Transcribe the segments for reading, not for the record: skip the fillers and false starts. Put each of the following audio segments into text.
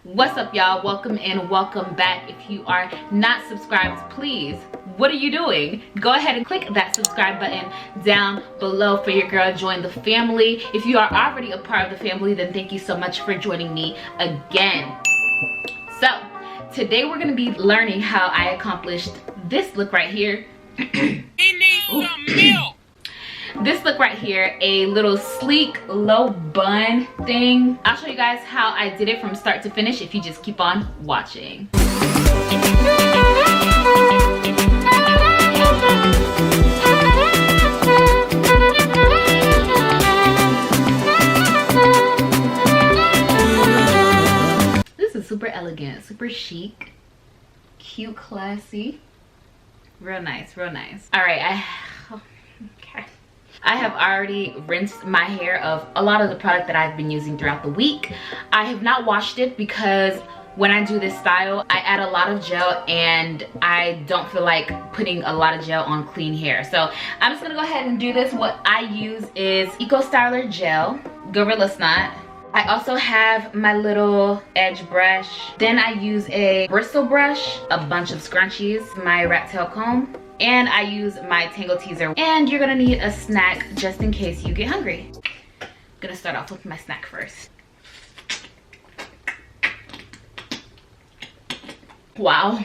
What's up, y'all? Welcome and welcome back. If you are not subscribed, please, what are you doing? Go ahead and click that subscribe button down below for your girl. Join the family. If you are already a part of the family, then thank you so much for joining me again. So today we're going to be learning how I accomplished this look right here. He needs some milk. This look right here, a little sleek low bun thing. I'll show you guys how I did it from start to finish if you just keep on watching. This is super elegant, super chic, cute, classy. Real nice, real nice. All right, I have already rinsed my hair of a lot of the product that I've been using throughout the week. I have not washed it because when I do this style, I add a lot of gel and I don't feel like putting a lot of gel on clean hair. So I'm just gonna go ahead and do this. What I use is Ecostyler Gel, Gorilla Snot. I also have my little edge brush. Then I use a Bristle Brush, a bunch of scrunchies, my rat tail comb, and I use my Tangle Teaser. And you're gonna need a snack just in case you get hungry. I'm gonna start off with my snack first. Wow.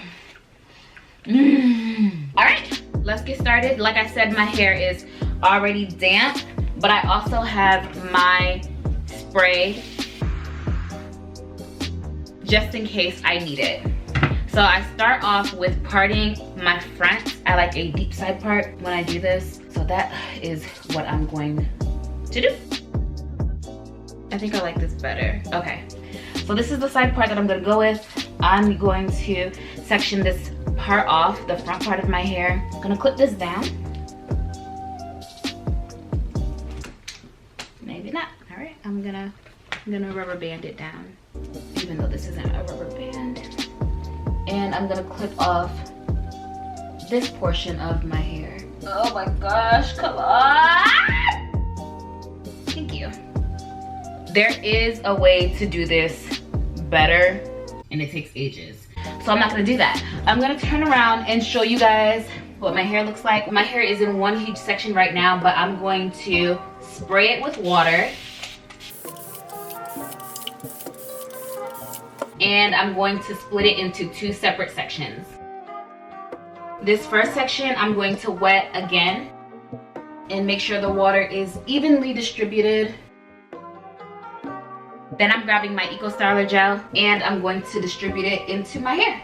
All right, let's get started. Like I said, my hair is already damp, but I also have my spray just in case I need it. So I start off with parting my front. I like a deep side part when I do this. So that is what I'm going to do. I think I like this better. Okay, so this is the side part that I'm gonna go with. I'm going to section this part off, the front part of my hair. I'm gonna clip this down. Maybe not. All right, I'm gonna rubber band it down, even though this isn't a rubber band. And I'm gonna clip off this portion of my hair. Oh my gosh, come on! Thank you. There is a way to do this better, and it takes ages. So I'm not gonna do that. I'm gonna turn around and show you guys what my hair looks like. My hair is in one huge section right now, but I'm going to spray it with water. And I'm going to split it into two separate sections. This first section I'm going to wet again and make sure the water is evenly distributed. Then I'm grabbing my Ecostyler Gel and I'm going to distribute it into my hair.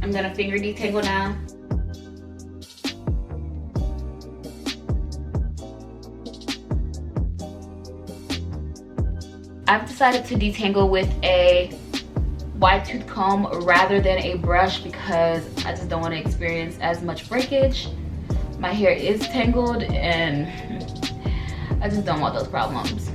I'm gonna finger detangle now. I've decided to detangle with a wide tooth comb rather than a brush because I just don't want to experience as much breakage. My hair is tangled and I just don't want those problems.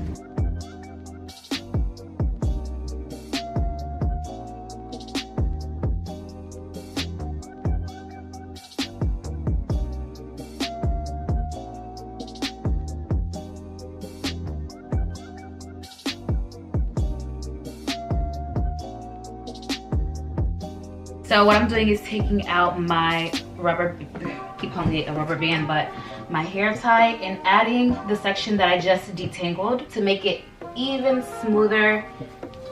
So what I'm doing is taking out my rubber, keep calling it a rubber band, but my hair tie, and adding the section that I just detangled to make it even smoother,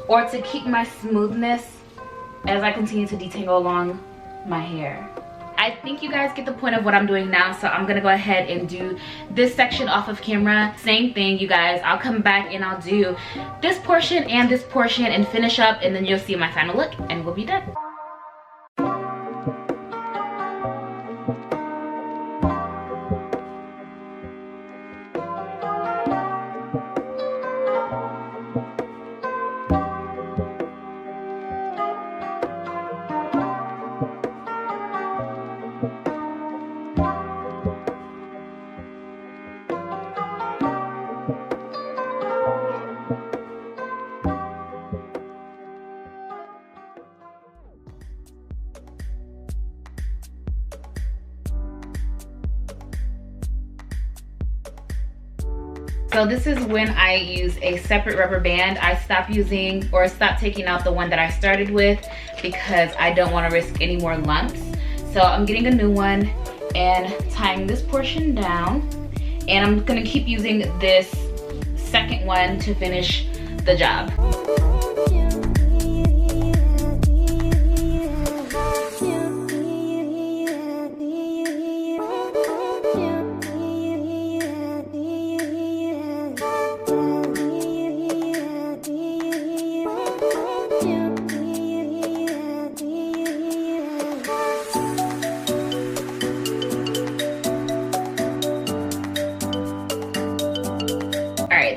or to keep my smoothness as I continue to detangle along my hair. I think you guys get the point of what I'm doing now, so I'm gonna go ahead and do this section off of camera. Same thing, you guys. I'll come back and I'll do this portion and finish up, and then you'll see my final look and we'll be done. So this is when I use a separate rubber band. I stopped using or stopped taking out the one that I started with because I don't want to risk any more lumps. So I'm getting a new one and tying this portion down. And I'm gonna keep using this second one to finish the job.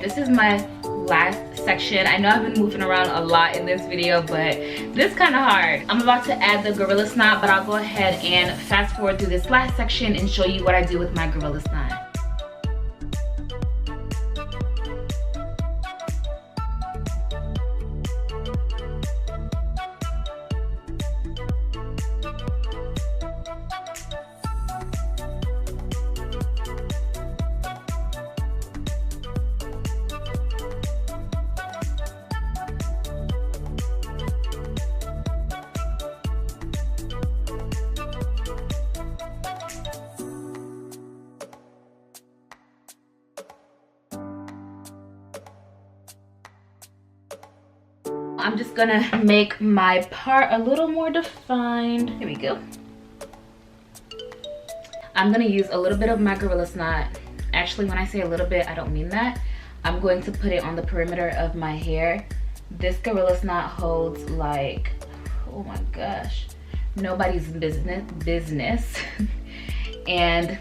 This is my last section. I know I've been moving around a lot in this video, but this is kind of hard. I'm about to add the Gorilla Snot, but I'll go ahead and fast forward through this last section and show you what I do with my Gorilla Snot. I'm just gonna make my part a little more defined. Here we go. I'm gonna use a little bit of my Gorilla Snot. Actually, when I say a little bit, I don't mean that. I'm going to put it on the perimeter of my hair. This Gorilla Snot holds like, oh my gosh, nobody's business. And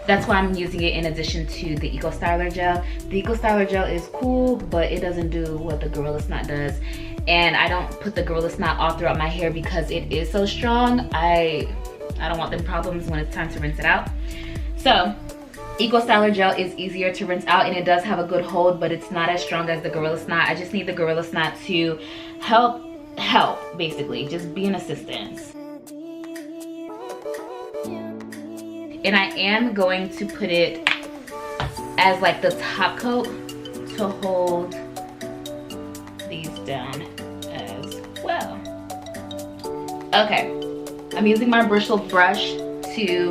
that's why I'm using it in addition to the Ecostyler Gel. The Ecostyler Gel is cool, but it doesn't do what the Gorilla Snot does. And I don't put the Gorilla Snot all throughout my hair because it is so strong. I don't want them problems when it's time to rinse it out. So Ecostyler Gel is easier to rinse out and it does have a good hold, but it's not as strong as the Gorilla Snot. I just need the Gorilla Snot to help basically, just be an assistance. And I am going to put it as like the top coat to hold these down as well. Okay, I'm using my Bristle Brush to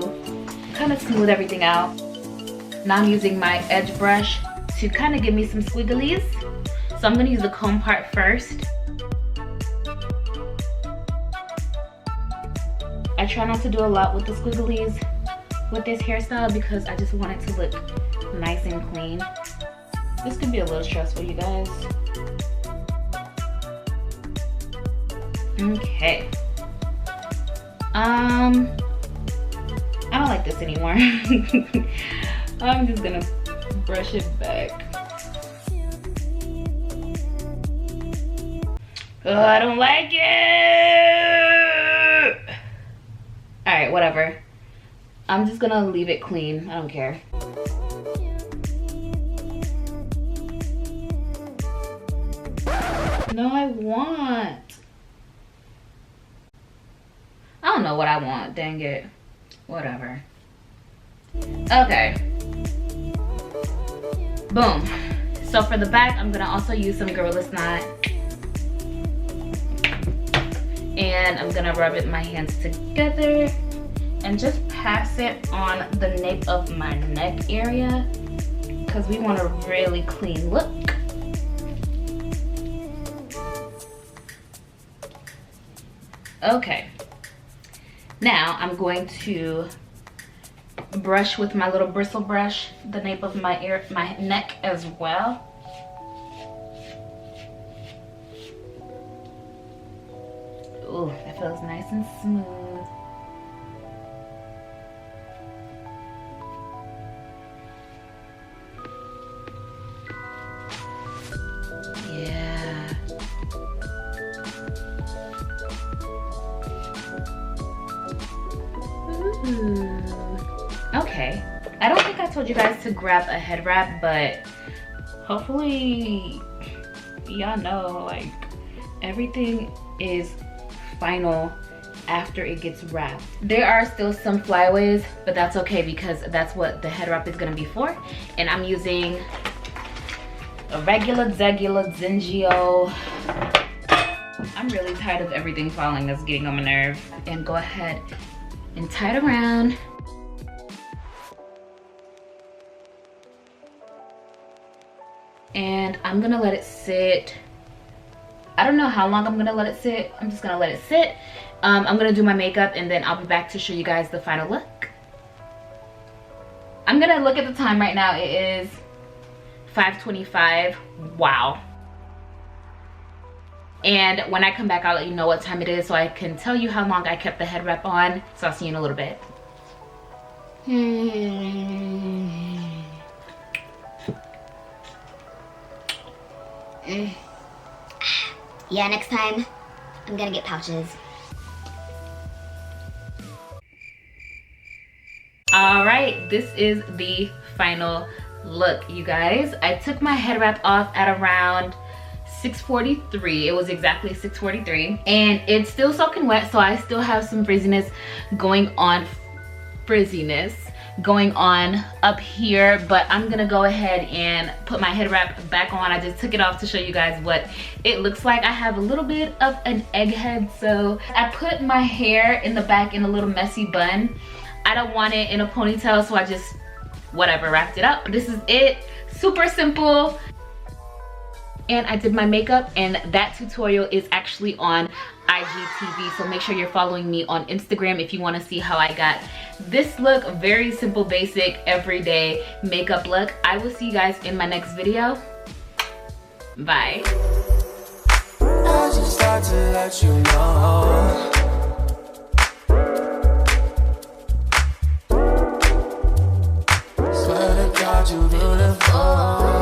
kind of smooth everything out. Now I'm using my edge brush to kind of give me some squigglies. So I'm gonna use the comb part first. I try not to do a lot with the squigglies with this hairstyle because I just want it to look nice and clean. This can be a little stressful, you guys. Okay. I don't like this anymore. I'm just gonna brush it back. Oh, I don't like it. All right, whatever. I'm just gonna leave it clean. I don't care. No, I want. I don't know what I want, dang it. Whatever. Okay. Boom. So for the back, I'm gonna also use some Gorilla Snot. And I'm gonna rub it in my hands together and just pass it on the nape of my neck area because we want a really clean look. Okay. Now I'm going to brush with my little bristle brush the nape of my neck as well. Ooh, that feels nice and smooth. Yeah. Ooh. Okay. I don't think I told you guys to grab a head wrap, but hopefully y'all know like everything is final after it gets wrapped. There are still some flyaways, but that's okay because that's what the head wrap is gonna be for. And I'm using a regular Zegula Zingio. I'm really tired of everything falling that's getting on my nerve. And go ahead and tie it around. And I'm gonna let it sit. I don't know how long I'm gonna let it sit. I'm just gonna let it sit. I'm gonna do my makeup and then I'll be back to show you guys the final look. I'm gonna look at the time right now. It is 5:25. Wow. And when I come back, I'll let you know what time it is so I can tell you how long I kept the head wrap on. So I'll see you in a little bit. Yeah, next time I'm gonna get pouches. All right, this is the final look, you guys. I took my head wrap off at around 6:43. It was exactly 6:43, and it's still soaking wet, so I still have some frizziness going on up here, but I'm gonna go ahead and put my head wrap back on. I just took it off to show you guys what it looks like. I have a little bit of an egg head, so I put my hair in the back in a little messy bun. I don't want it in a ponytail, so I just whatever wrapped it up. This is it, super simple. And I did my makeup, and that tutorial is actually on IGTV, so make sure you're following me on Instagram if you want to see how I got this look. Very simple, basic, everyday makeup look. I will see you guys in my next video. Bye. I just thought to let you know. Swear to God, you beautiful.